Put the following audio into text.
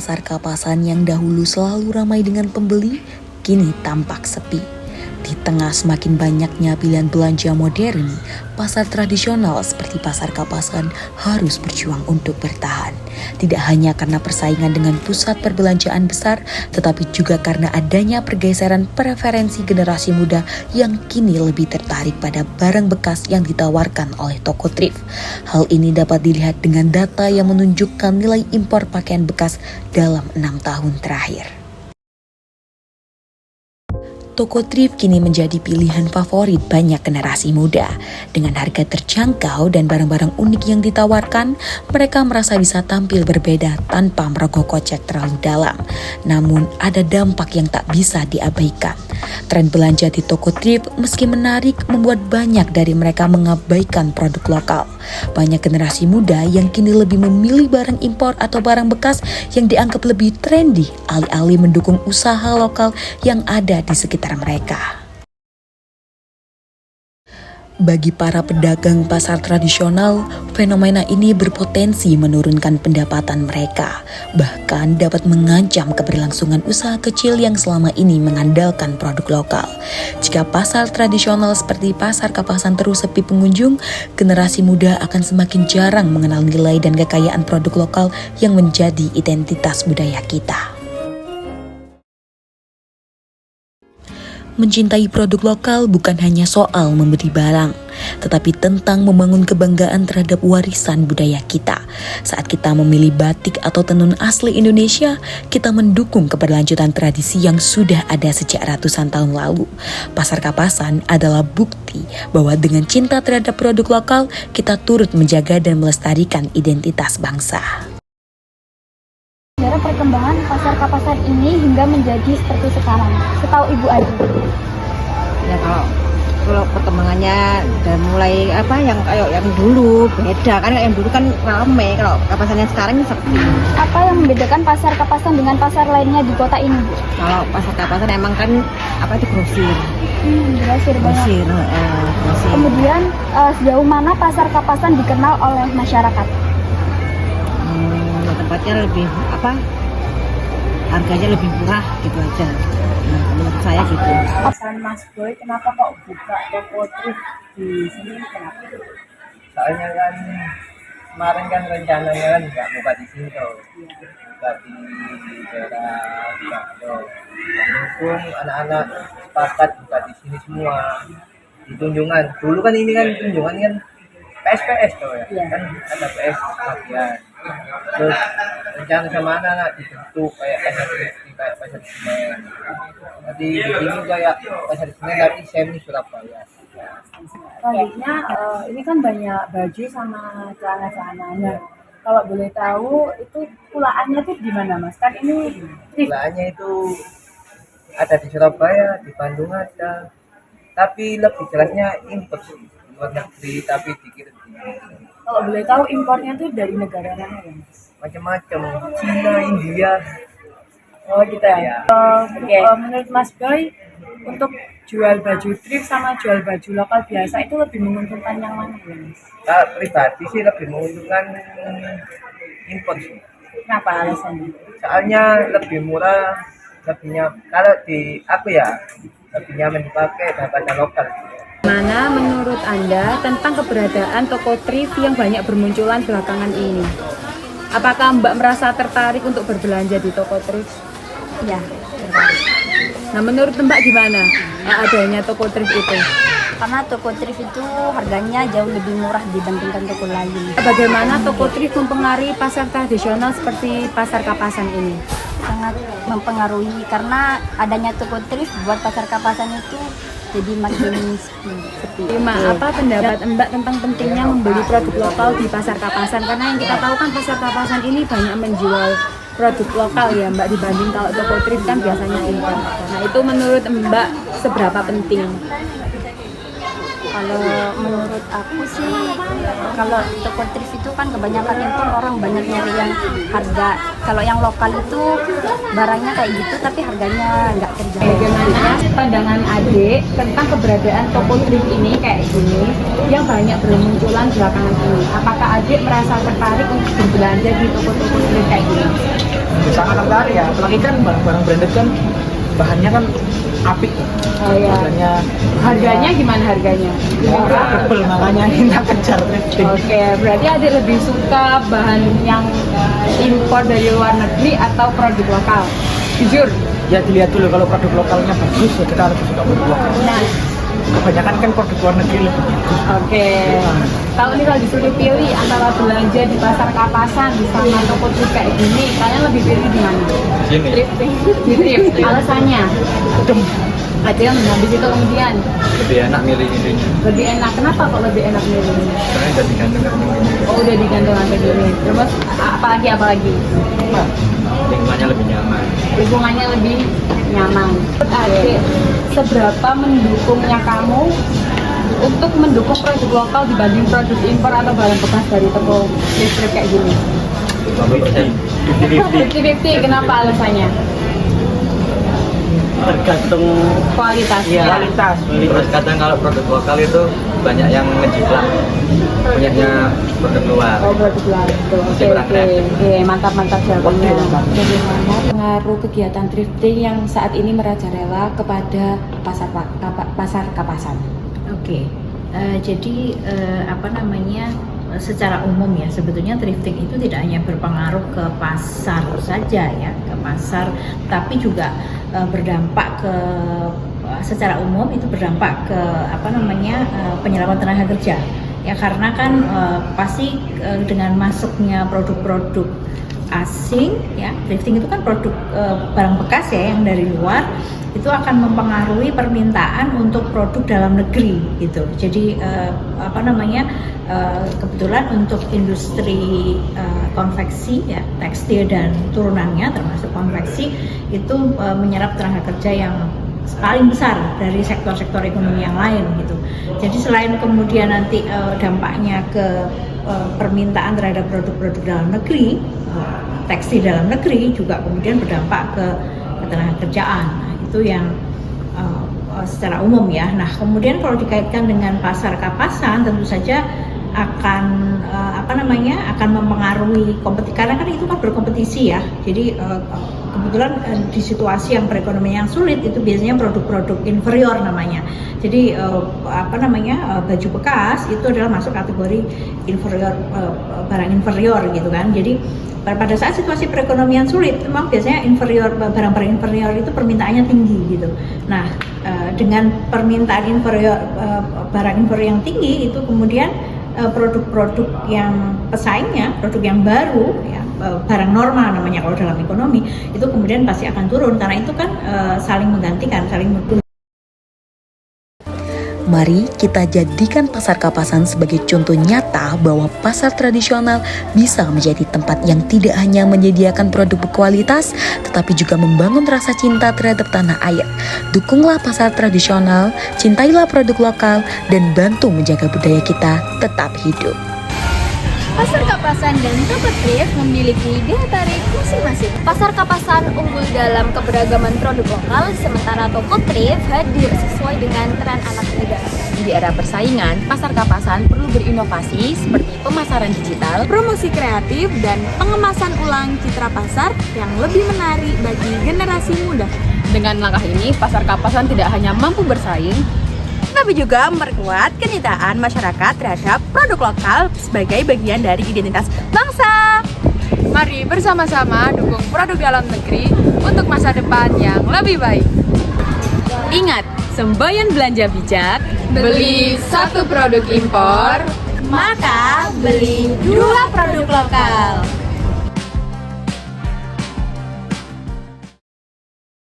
Pasar Kapasan yang dahulu selalu ramai dengan pembeli, kini tampak sepi. Di tengah semakin banyaknya pilihan belanja modern, pasar tradisional seperti Pasar Kapasan harus berjuang untuk bertahan. Tidak hanya karena persaingan dengan pusat perbelanjaan besar, tetapi juga karena adanya pergeseran preferensi generasi muda yang kini lebih tertarik pada barang bekas yang ditawarkan oleh toko thrift. Hal ini dapat dilihat dengan data yang menunjukkan nilai impor pakaian bekas dalam 6 tahun terakhir. Toko thrift kini menjadi pilihan favorit banyak generasi muda. Dengan harga terjangkau dan barang-barang unik yang ditawarkan, mereka merasa bisa tampil berbeda tanpa merogoh kocek terlalu dalam. Namun, ada dampak yang tak bisa diabaikan. Tren belanja di toko thrift meski menarik membuat banyak dari mereka mengabaikan produk lokal. Banyak generasi muda yang kini lebih memilih barang impor atau barang bekas yang dianggap lebih trendy, alih-alih mendukung usaha lokal yang ada di sekitar mereka. Bagi para pedagang pasar tradisional, fenomena ini berpotensi menurunkan pendapatan mereka, bahkan dapat mengancam keberlangsungan usaha kecil yang selama ini mengandalkan produk lokal. Jika pasar tradisional seperti Pasar Kapasan terus sepi pengunjung, generasi muda akan semakin jarang mengenal nilai dan kekayaan produk lokal yang menjadi identitas budaya kita. Mencintai produk lokal bukan hanya soal membeli barang, tetapi tentang membangun kebanggaan terhadap warisan budaya kita. Saat kita memilih batik atau tenun asli Indonesia, kita mendukung keberlanjutan tradisi yang sudah ada sejak ratusan tahun lalu. Pasar Kapasan adalah bukti bahwa dengan cinta terhadap produk lokal, kita turut menjaga dan melestarikan identitas bangsa. Sejarah perkembangan Pasar Kapasan ini hingga menjadi seperti sekarang, setahu Ibu Adi. Ya kalau perkembangannya dan mulai yang dulu beda kan, yang dulu kan ramai, kalau Kapasan yang sekarang ini sepi. Apa yang membedakan Pasar Kapasan dengan pasar lainnya di kota ini, Bu? Kalau Pasar Kapasan emang kan itu grosir. Grosir banget. Grosir. Kemudian sejauh mana Pasar Kapasan dikenal oleh masyarakat? Tempatnya lebih harganya lebih murah gitu aja. Nah, menurut saya gitu. Pesan Mas Boy, kenapa kok buka toko thrift di sini? Kenapa? Soalnya kan kemarin kan rencananya kan nggak buka di sini tuh, buka di daerah Bakdo. Walaupun anak-anak sepakat buka di sini semua di Tunjungan. Dulu kan ini kan Tunjungan kan PSPS tuh ya, kan ada PS bagian. Terus rencana sama anak dibentuk kayak pasar Senen. Nanti di sini kayak pasar Senen tapi semi Surabaya. Selanjutnya ini kan banyak baju sama celana-celananya. Kalau boleh tahu itu pulaannya tuh di mana, Mas? Kan ini thrift. Belahannya itu ada di Surabaya, di Bandung ada. Tapi lebih jelasnya impor sih, luar negeri tapi dikirim. Kalau boleh tahu impornya tuh dari negara mana ya, Mas? Macam-macam, Cina, India. Oh gitu ya. Ya. Menurut Mas Boy, untuk jual baju thrift sama jual baju lokal biasa itu lebih menguntungkan yang mana ya, Mas? Kalau pribadi sih lebih menguntungkan impor sih. Kenapa alasannya? Soalnya lebih murah, kalau di aku ya lebih nyaman dipakai daripada lokal. Mana menurut Anda tentang keberadaan toko thrift yang banyak bermunculan belakangan ini? Apakah Mbak merasa tertarik untuk berbelanja di toko thrift? Ya. Nah, menurut Mbak gimana adanya toko thrift itu? Karena toko thrift itu harganya jauh lebih murah dibandingkan toko lain. Bagaimana toko thrift mempengaruhi pasar tradisional seperti Pasar Kapasan ini? Sangat mempengaruhi karena adanya toko thrift buat Pasar Kapasan itu jadi makin sepi. Apa pendapat Mbak tentang pentingnya membeli produk lokal di Pasar Kapasan? Karena yang kita tahu kan Pasar Kapasan ini banyak menjual produk lokal ya Mbak, dibanding kalau toko thrift kan biasanya impor. Nah, itu menurut Mbak seberapa penting? Kalau menurut aku sih, kalau toko thrift itu kan kebanyakan impor, orang banyak nyari yang harga. Kalau yang lokal itu barangnya kayak gitu tapi harganya nggak terjangkau. Bagaimana pandangan adik tentang keberadaan toko thrift ini kayak gini yang banyak bermunculan belakangan ini? Apakah adik merasa tertarik untuk berbelanja di toko-toko thrift kayak gini? sangat tertarik ya, apalagi kan barang-barang branded kan bahannya kan apik. Oh iya. Harganya gimana harganya? Tebel, makanya kita kejar thrifting. Oke, berarti adik lebih suka bahan yang impor dari luar negeri atau produk lokal? Jujur. Ya dilihat dulu, kalau produk lokalnya bagus ya kita lebih suka produk lokal. Nah, Kebanyakan kan produk luar negeri lebih bagus. oke. Kalau nih kalau disuruh pilih antara belanja di pasar Kapasan sama toko thrift kayak gini, kalian lebih pilih di mana? Sini. Thrifting. Di thrift. Alasannya? Adem. Adem. Habis itu kemudian Lebih enak milih-milihnya. lebih enak. Kenapa kok lebih enak milihnya? Karena udah digantung harga. Oh, udah digantung harga diri. Terus apalagi? Nah, lingkungannya lebih nyaman. Lingkungannya lebih nyaman. Adik, seberapa mendukungnya kamu untuk mendukung produk lokal dibanding produk impor atau barang bekas dari toko listrik kayak gini? 50%. 50-50, kenapa alasannya? Tergantung Kualitasnya. kualitas. Terus kadang kalau produk lokal itu banyak yang ngejiplak, punyanya produk luar. Oh, produk luar. Betul. Oke, Masih kurang oke. kreatif. Oke, mantap jawabannya. Bagaimana pengaruh kegiatan thrifting yang saat ini merajalela kepada pasar Kapasan? Oke, jadi secara umum ya sebetulnya thrifting itu tidak hanya berpengaruh ke pasar saja ya, ke pasar, tapi juga berdampak ke secara umum itu berdampak ke penyerapan tenaga kerja ya, karena kan pasti dengan masuknya produk-produk asing ya, thrifting itu kan produk barang bekas ya yang dari luar, itu akan mempengaruhi permintaan untuk produk dalam negeri gitu. Jadi kebetulan untuk industri konveksi ya, tekstil dan turunannya termasuk konveksi itu menyerap tenaga kerja yang paling besar dari sektor-sektor ekonomi yang lain gitu. Jadi selain kemudian nanti dampaknya ke permintaan terhadap produk-produk dalam negeri, tekstil dalam negeri juga kemudian berdampak ke ketenaga kerjaan. Nah, itu yang secara umum ya. Nah, kemudian kalau dikaitkan dengan pasar Kapasan tentu saja akan akan mempengaruhi kompetisi, karena kan itu kan berkompetisi ya. Jadi kebetulan di situasi yang perekonomian yang sulit itu biasanya produk-produk inferior namanya. Jadi baju bekas itu adalah masuk kategori inferior, barang inferior gitu kan. Jadi pada saat situasi perekonomian sulit memang biasanya barang-barang inferior itu permintaannya tinggi gitu. Nah, dengan permintaan inferior, barang inferior yang tinggi itu kemudian produk-produk yang pesaingnya, produk yang baru ya, barang normal namanya kalau dalam ekonomi, itu kemudian pasti akan turun karena itu kan saling menggantikan, saling mendukung. Mari kita jadikan pasar Kapasan sebagai contoh nyata bahwa pasar tradisional bisa menjadi tempat yang tidak hanya menyediakan produk berkualitas, tetapi juga membangun rasa cinta terhadap tanah air. Dukunglah pasar tradisional, cintailah produk lokal, dan bantu menjaga budaya kita tetap hidup. Pasar Kapasan dan toko thrift memiliki daya tarik masing-masing. Pasar Kapasan unggul dalam keberagaman produk lokal, sementara toko thrift hadir sesuai dengan tren anak muda. Di era persaingan, pasar Kapasan perlu berinovasi seperti pemasaran digital, Promosi kreatif dan pengemasan ulang citra pasar yang lebih menarik bagi generasi muda. Dengan langkah ini, pasar Kapasan tidak hanya mampu bersaing, Tapi juga memperkuat kecintaan masyarakat terhadap produk lokal sebagai bagian dari identitas bangsa. mari bersama-sama dukung produk dalam negeri untuk masa depan yang lebih baik. Ingat, semboyan belanja bijak, beli satu produk impor, Maka beli 2 produk lokal.